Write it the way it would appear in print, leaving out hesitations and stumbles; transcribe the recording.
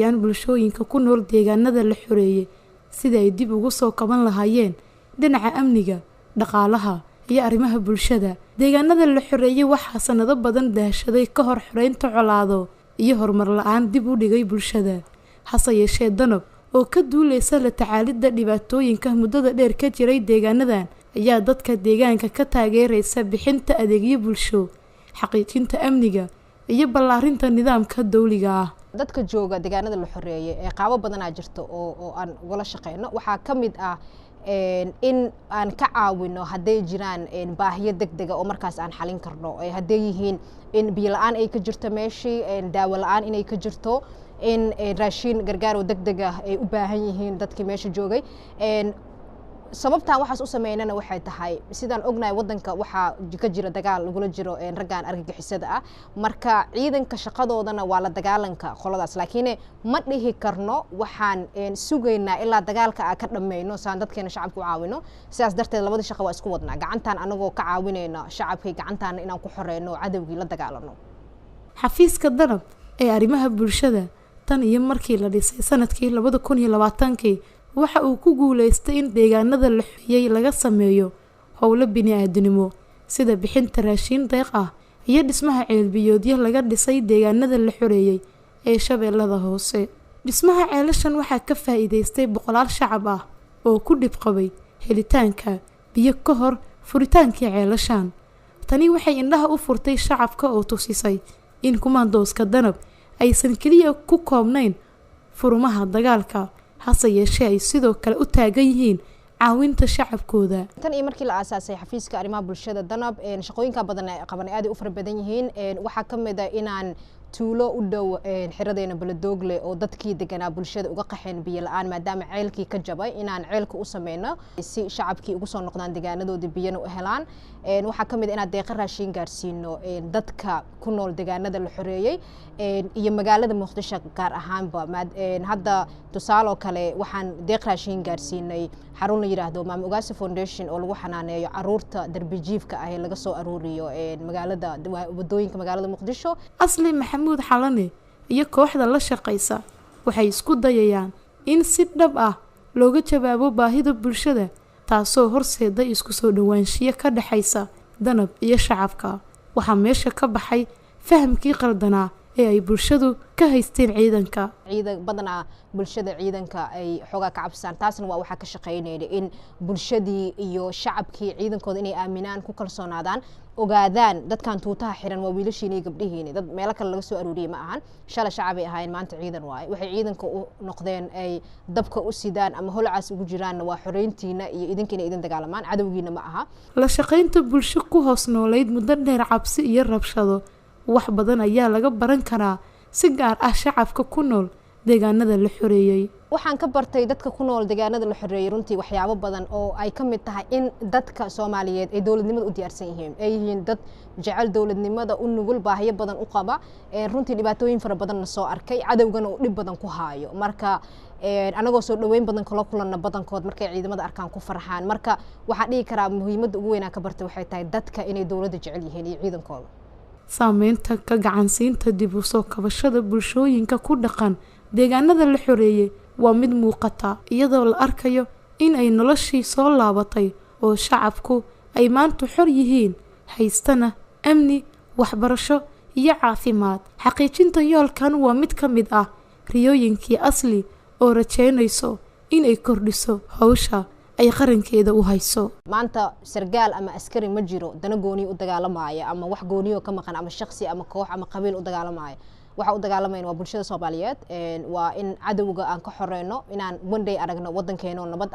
yaan bulshooyinka ku nool deegaanada la xoreeyay sida ay dib ugu soo kaban lahaayeen dhinaca amniga, dhaqaalaha iyo arrimaha bulshada. Deegaanada la xoreeyay waxaa sanado badan daashaday ka hor xoreynta colaado iyo horumar la'aan dib u dhigay bulshada. Hase yeeshee Danab oo ka duuleysa la tacaalidda dhibaatooyinka muddada dheer ka jiray deegaanadan ayaa dadka deegaanka ka taageeraysa bixinta adeegyo bulsho, xaqiijinta amniga iyo ballaarinta nidaamka dawliga ah. dadka jooga deegaanada la xoreeyay ee qaabo badan jirto oo aan wada shaqeyno waxaa ka mid ah in aan ka caawino haday jiraan baahiyo degdeg ah oo markaas aan xalin karno haday yihiin in biyo la'aan ay ka jirto meeshii daawo la'aan inay ka jirto in raashin gargaar oo degdeg ah ay u baahan yihiin dadkii meesha joogay sababta waxaas u sameeynana waxay tahay sidaan ognahay wadanka waxa ka jira dagaal lagu jiro ragaan argagixisada ah marka ciidanka shaqadoodana waa la dagaalanka qoladaas laakiin ma dhihi karno waxaan sugeynaa ilaa dagaalka ka dhameeyno saan dadkeena shacabku caawino sidaas darteed labada shaqo waa isku wadnaa gacantaan anagoo ka caawinayna shacabkii gacantaan inaan ku xoreeyno cadawgii la dagaalano. xafiiska Danab ee arrimaha bulshada tan iyo markii la dhisay sanadkii 2020 waxa uu ku guuleystay in deegaanada la xoreeyay laga sameeyo howlo bini'aadanimo sida bixinta raashin deeq ah iyo dhismaha ceelbiyoodyo laga dhisay deegaanada la xoreeyay ee Shabeellada Hoose. Dhismaha ceelashan waxaa ka faa'iideystay boqolaal shacab ah oo ku dhib qabay helitaanka biyo ka hor furitaankii ceelashan. Tani waxay indhaha u furtay shacabka oo tusisay in kumaandooska Danab aysan kaliya ku koobnayn furumaha dagaalka hase yeeshee ay sidoo kale u taagan yihiin caawinta shacabkooda. tan iyo markii la aasaasay xafiiska arrimaha bulshada Danab shaqooyinka badan ay qabanay aad u fara badan yihiin waxa kamid ah inaan tuulo u dhow xiradeena Baladoogle oo dadkii deganaa bulshada uga qaxeen biyo la'aan maadaama ceelkii ka jabay inaan ceelka u sameeyno si shacabkii ugu soo noqdaan deegaanadoodii biyana u helaan waxa kamid ah inaan deeq raashin gaarsiino dadka ku nool deegaanada la xoreeyay iyo magaalada Muqdisho gaar ahaanba hadda tusaale kale waxaan deeq raashin gaarsiinay xarun la yiraahdo Maam Ugaasi Foundation oo lagu xanaaneeyo caruurta darbijiifka ah ee laga soo aruuriyo magaalada wadooyinka magaalada Muqdisho. Asli Maxamuud Xalane iyo kooxda la shaqeysa waxay isku dayayaan in si dhab ah looga jawaabo baahida bulshada taasoo horseeday isku soo dhawaanshiyo ka dhaxaysa Danab iyo shacabka. Waxa meesha ka baxay fahamkii qaldanaa ee ay bulshadu ka haysteen ciidanka badana bulshada ciidanka ay xogaa ka cabsan taasna waa waxa ka shaqeynayay in bulshadii iyo shacabkii ciidankooda inay aaminaan ku kalsoonaadaan ogaadaan dadkan tuutaha xiran waa wiilashiina iyo gabdhihiina dad meel kale laga soo aruuriyay ma ahan shala shacab ay ahaayeen maanta ciidan waay waxay ciidanka u noqdeen ay dabka u sidaan ama holcaas ugu jiraan waa xoreyntiina iyo idinkiina idin dagaalamaan cadawgiina ma aha. La shaqeynta bulsho ku hoos nooleed muddo dheer cabsi iyo rabshado wax badan ayaa laga baran karaa si gaar ah shacabka ku nool deegaanada la xoreeyay. waxaan ka bartay dadka ku nool deegaanada la xoreeyay runtii waxyaabo badan oo ay ka mid tahay in dadka Soomaaliyeed ay dawladnimada u diyaarsan yihiin ay yihiin dad jecel dawladnimada u nugul baahiyo badan u qaba runtii dhibaatooyin fara badan soo arkay cadawgana oo dhib badan ku haayo marka anagoo soo dhaweyn badan kala kulanna badankood markay ciidamada arkaan ku farxaan marka waxa dhigi karaa muhiimadda ugu weyn ka bartay waxay tahay dadka inay dawladda jecel yihiin iyo ciidankooda. saameynta ka gacansiinta dib u soo kabashada bulshooyinka ku dhaqan deegaanada la xoreeyay waa mid muuqata iyadoo la arkayo in ay noloshii soo laabatay oo shacabku ay maanta xor yihiin haystana amni waxbarasho iyo caafimaad. Xaqiijinta yoolkan waa mid ka mid ah riyooyinkii Asli oo rajaynayso in ay kordhiso hawsha ay qarankeeda u hayso. maanta sargaal ama askari ma jiro dana gooni u dagaalamaya ama wax gooniyo ka maqan ama shakhsi ama koox ama qabiil u dagaalamaya waxa u dagaalamayna waa bulshada Soomaaliyeed waa in cadawga aan ka xoreyno inaan one day aragno wadankeena nabad